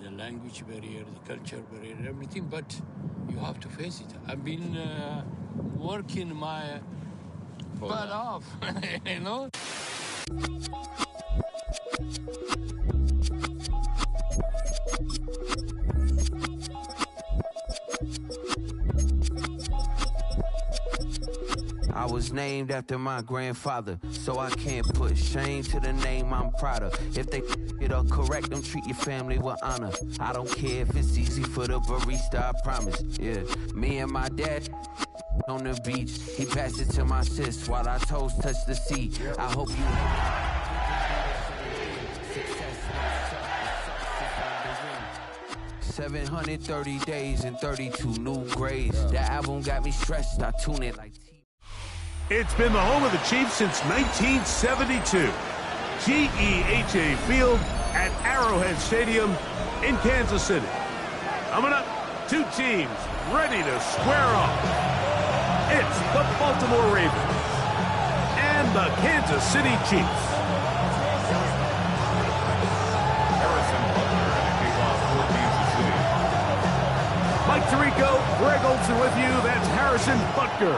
the language barrier, the culture barrier, everything, but you have to face it. I've been working my butt off, you know? I was named after my grandfather, so I can't put shame to the name I'm proud of. If they it up correct, them treat your family with honor. I don't care if it's easy for the barista, I promise. Yeah, me and my dad on the beach, he passed it to my sis while our toes touch the sea. I hope you 730 days and 32 new grades. That album got me stressed, I tune it like It's been the home of the Chiefs since 1972. GEHA Field at Arrowhead Stadium in Kansas City. Coming up, two teams ready to square off. It's the Baltimore Ravens and the Kansas City Chiefs. Mike Tirico, Greg Olsen with you. That's Harrison Butker.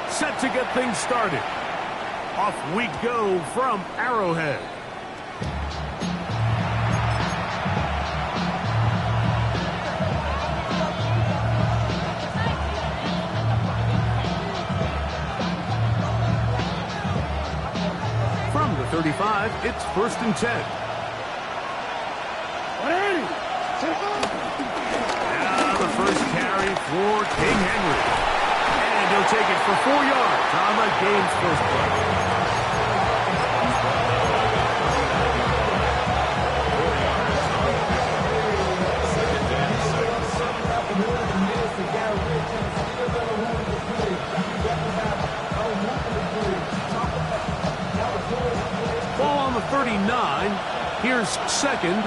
Set to get things started. Off we go from Arrowhead. From the 35, it's 1st and 10. Now the first carry for King Henry. And he'll take it for 4 yards on the game's first play. Ball on the 39. Here's 2nd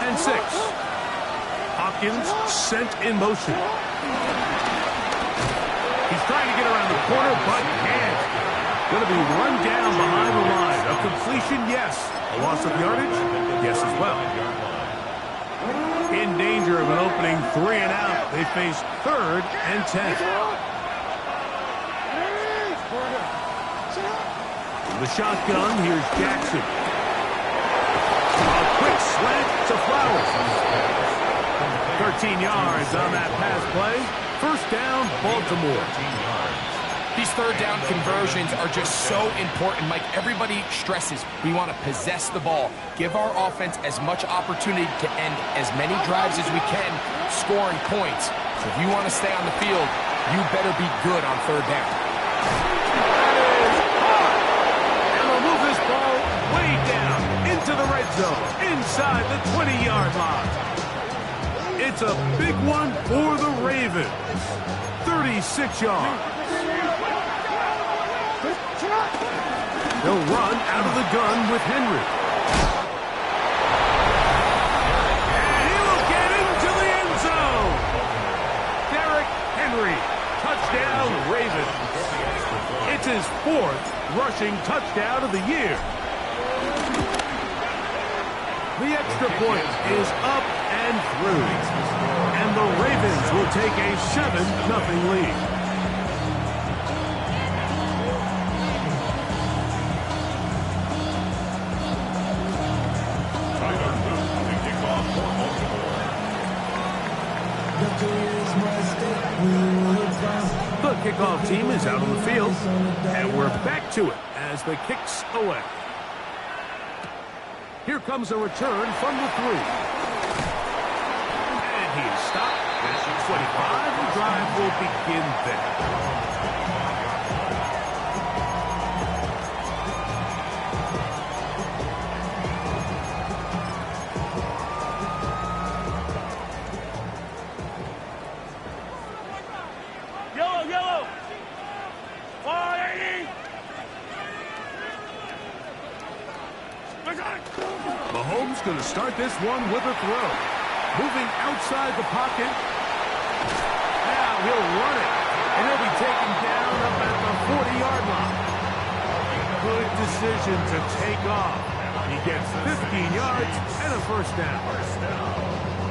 and 6. Hopkins sent in motion. He's trying to get around the corner, but can't. Going to be run down behind the line. A completion, yes. A loss of yardage, yes as well. In danger of an opening 3 and out. They face 3rd and 10. The shotgun, here's Jackson. A quick slant to Flowers. 13 yards on that pass play. First down, Baltimore. These third down conversions are just so important, Mike. Everybody stresses we want to possess the ball, give our offense as much opportunity to end as many drives as we can, scoring points. So if you want to stay on the field, you better be good on third down. And they'll move this ball way down into the red zone, inside the 20-yard line. It's a big one for the Ravens. 36 yards. They'll run out of the gun with Henry. And he will get into the end zone. Derrick Henry. Touchdown, Ravens. It's his 4th rushing touchdown of the year. The extra point is up and through. And the Ravens will take a 7-0 lead. The kickoff team is out on the field, and we're back to it as the kick's away. Here comes a return from the 3. And he is stopped at the 25. The drive will begin there. Mahomes going to start this one with a throw. Moving outside the pocket. Now he'll run it. And he'll be taken down up at the 40-yard line. Good decision to take off. He gets 15 yards and a first down.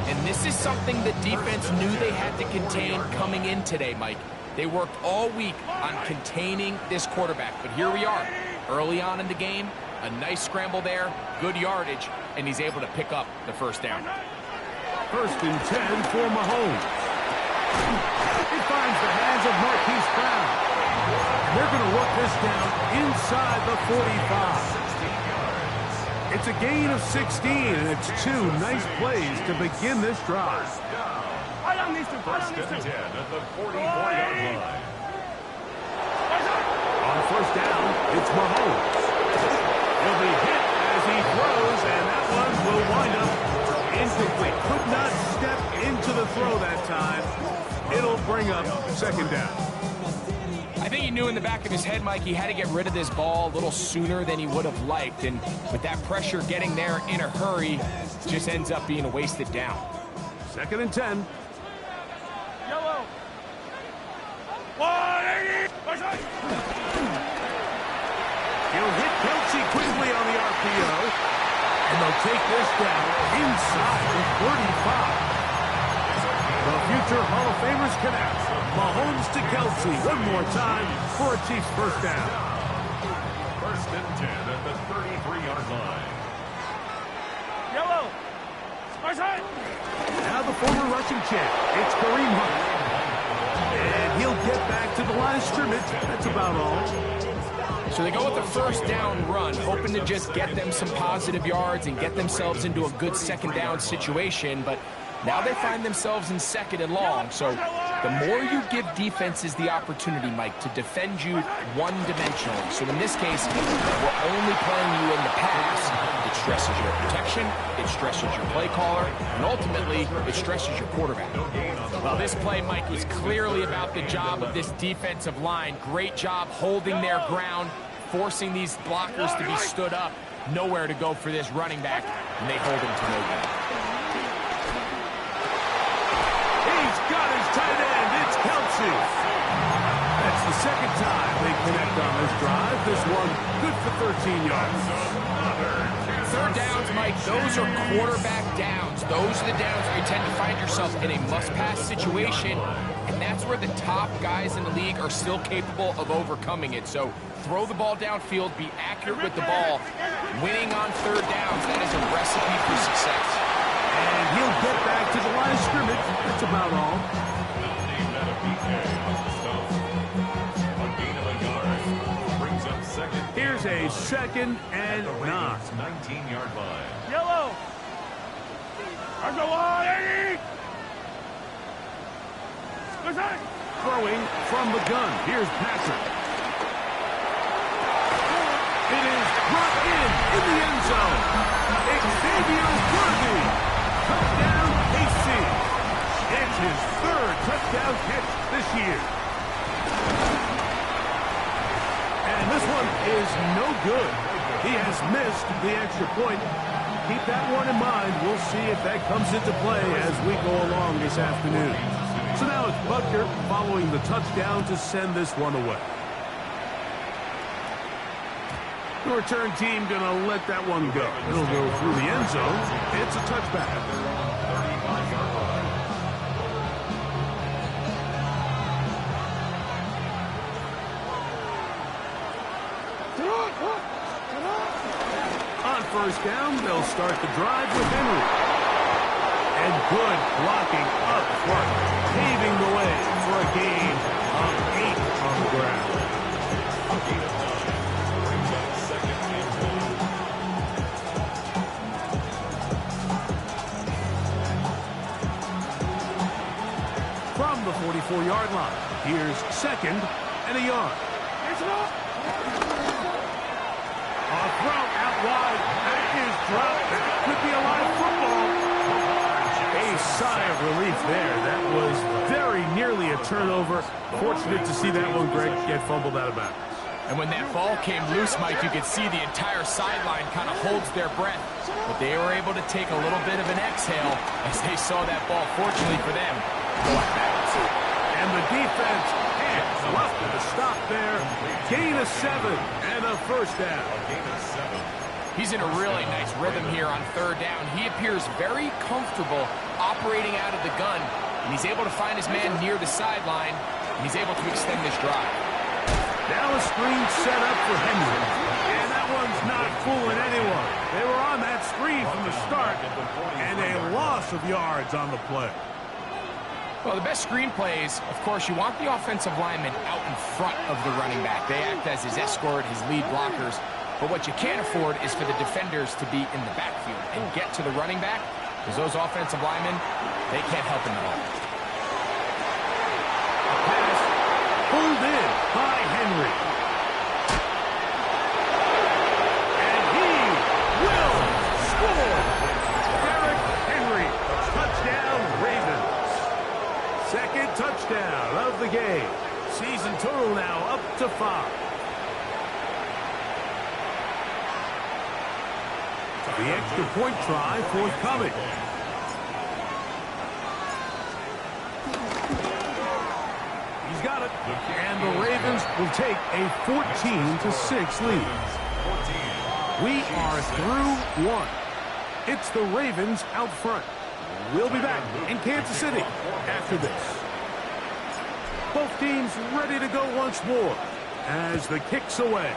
And this is something the defense knew they had to contain coming in today, Mike. They worked all week on containing this quarterback, but here we are, early on in the game, a nice scramble there, good yardage, and he's able to pick up the first down. 1st and 10 for Mahomes. It finds the hands of Marquise Brown. They're going to work this down inside the 45. It's a gain of 16, and it's 2 nice plays to begin this drive. 1st and 10 at the 44-yard line. On 1st down, it's Mahomes. He'll be hit as he throws, and that one will wind up incomplete. Could not step into the throw that time. It'll bring up 2nd down. I think he knew in the back of his head, Mike, he had to get rid of this ball a little sooner than he would have liked. And with that pressure getting there in a hurry, just ends up being a wasted down. 2nd and 10. Yellow. 180. He'll hit Kelsey quickly on the RPO. And they'll take this down inside the 35. The future Hall of Famers connect. Mahomes to Kelsey one more time for a Chiefs first down. 1st and 10 at the 33-yard line. Yellow. Now the former rushing champ. It's Kareem Hunt. And he'll get back to the line of scrimmage. That's about all. So they go with the 1st down run, hoping to just get them some positive yards and get themselves into a good 2nd down situation, but now they find themselves in 2nd and long. So the more you give defenses the opportunity, Mike, to defend you one-dimensionally. So in this case, we're only playing you in the pass. It stresses your protection, it stresses your play caller, and ultimately, it stresses your quarterback. Well, this play, Mike, was clearly about the job of this defensive line. Great job holding their ground, forcing these blockers to be stood up. Nowhere to go for this running back, and they hold him to no good. He's got his tight end. It's Kelsey. That's the 2nd time they connect on this drive. This one good for 13 yards. 3rd downs, Mike, those are quarterback downs. Those are the downs where you tend to find yourself in a must-pass situation, and that's where the top guys in the league are still capable of overcoming it. So throw the ball downfield, be accurate with the ball. Winning on 3rd downs, that is a recipe for success. And he'll get back to the line of scrimmage. That's about all. Here's a 2nd and 9. 19-yard line. Yellow. Throwing from the gun. Here's Patrick. It is brought in the end zone. Xavier Worthy. Touchdown, KC. It's his 3rd touchdown catch this year. And this one is no good. He has missed the extra point. Keep that one in mind. We'll see if that comes into play as we go along this afternoon. So now it's Butker following the touchdown to send this one away. The return team going to let that one go. It'll go through the end zone. It's a touchback. 35-yard line. On 1st down, they'll start the drive with Henry. And good blocking up front, paving the way for a gain of 8 on the ground. From the 44-yard line, here's 2nd and a yard. A throw out wide. That is dropped. That could be a live football. A sigh of relief there. That was very nearly a turnover. Fortunate to see that one, Greg, get fumbled out of bounds. And when that ball came loose, Mike, you could see the entire sideline kind of holds their breath. But they were able to take a little bit of an exhale as they saw that ball, fortunately for them, go out of bounds. And the defense hands left to the stop there. Gain of 7 and a 1st down. He's in a really nice rhythm here on 3rd down. He appears very comfortable operating out of the gun, and he's able to find his man near the sideline, and he's able to extend this drive. Now a screen set up for Henry. And that one's not fooling anyone. They were on that screen from the start, and a loss of yards on the play. Well, the best screen plays, of course, you want the offensive lineman out in front of the running back. They act as his escort, his lead blockers. But what you can't afford is for the defenders to be in the backfield and get to the running back, because those offensive linemen, they can't help him at all. Pass pulled in by Henry. And he will score. Derrick Henry, touchdown Ravens. Second touchdown of the game. Season total now up to 5. The extra point try forthcoming. He's got it. And the Ravens will take a 14-6 lead. We are through 1. It's the Ravens out front. We'll be back in Kansas City after this. Both teams ready to go once more as the kick's away.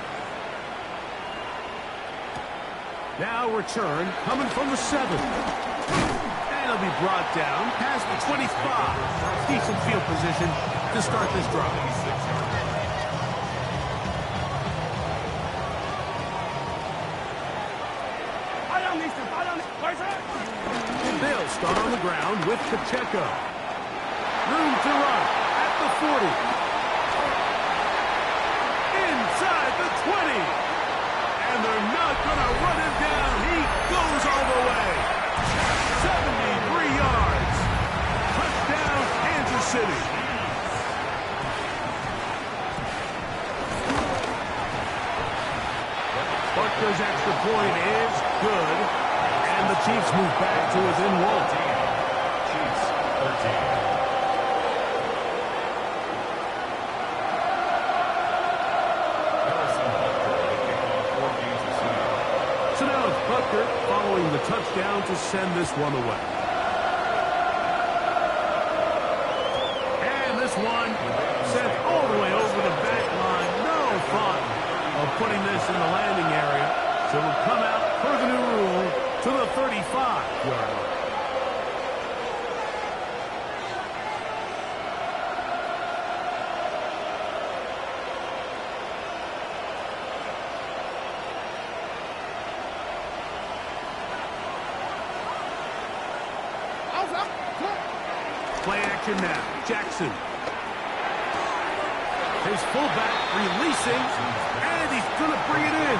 Now return coming from the 7. And he'll be brought down past the 25. Decent field position to start this drive. They'll start on the ground with Pacheco. Room to run at the 40. Inside the 20. And they're not going to run him down. He goes all the way. 73 yards. Touchdown, Kansas City. Butker's extra point is good. And the Chiefs move back to within 1. Chiefs 13. Following the touchdown to send this one away. And this one sent all the way over the back line. No thought of putting this in the landing area. So it'll come out per the new rule to the 35-yard line. Play action now. Jackson. His fullback releasing, and he's going to bring it in.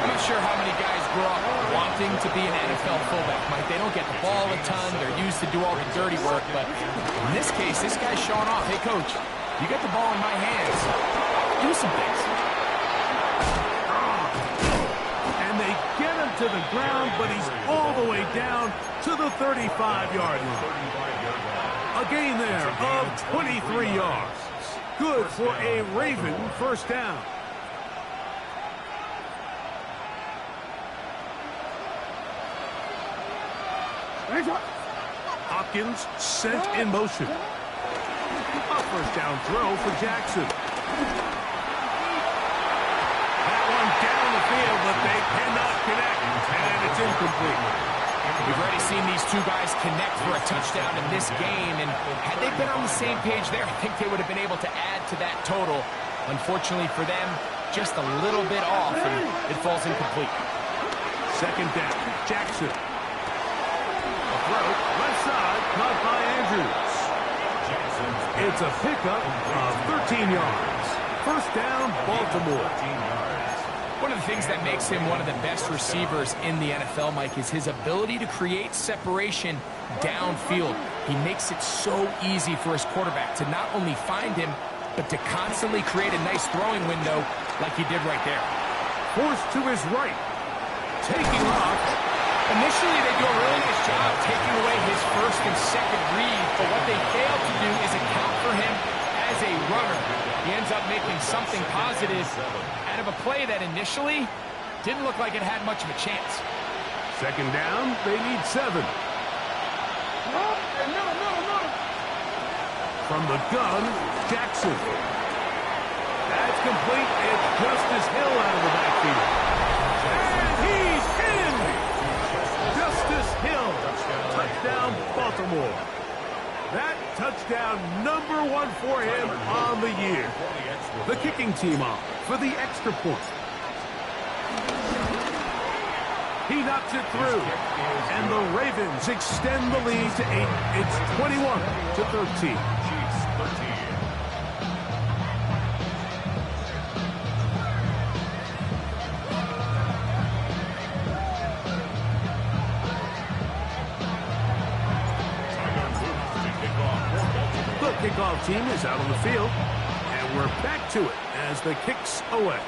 I'm not sure how many guys grow up wanting to be an NFL fullback, Mike. They don't get the ball a ton. They're used to do all the dirty work. But in this case, this guy's showing off. Hey, coach, you get the ball in my hands. Do some things. And they get him to the ground, but he's all the way down to the 35-yard line. A gain there of 23 yards. Good for a Raven first down. Hopkins sent in motion. A first down throw for Jackson. That one down the field, but they cannot connect, and it's incomplete. We've already seen these two guys connect for a touchdown in this game, and had they been on the same page there, I think they would have been able to add to that total. Unfortunately for them, just a little bit off, and it falls incomplete. Second down, Jackson. A throw, left side, caught by Andrews. It's a pickup of 13 yards. First down, Baltimore. One of the things that makes him one of the best receivers in the NFL, Mike, is his ability to create separation downfield. He makes it so easy for his quarterback to not only find him, but to constantly create a nice throwing window like he did right there. Forced to his right. Taking off. Initially, they do a really nice job taking away his first and second read, but what they fail to do is account for him as a runner. He ends up making something positive out of a play that initially didn't look like it had much of a chance. Second down, they need 7. From the gun, Jackson. That's complete. It's Justice Hill out of the backfield. And he's in! Justice Hill. Touchdown, Baltimore. That touchdown number 1 for him on the year. The kicking team off for the extra point. He knocks it through. And the Ravens extend the lead to 8. It's 21-13. The kickoff team is out on the field. And we're back to it as the kick's away.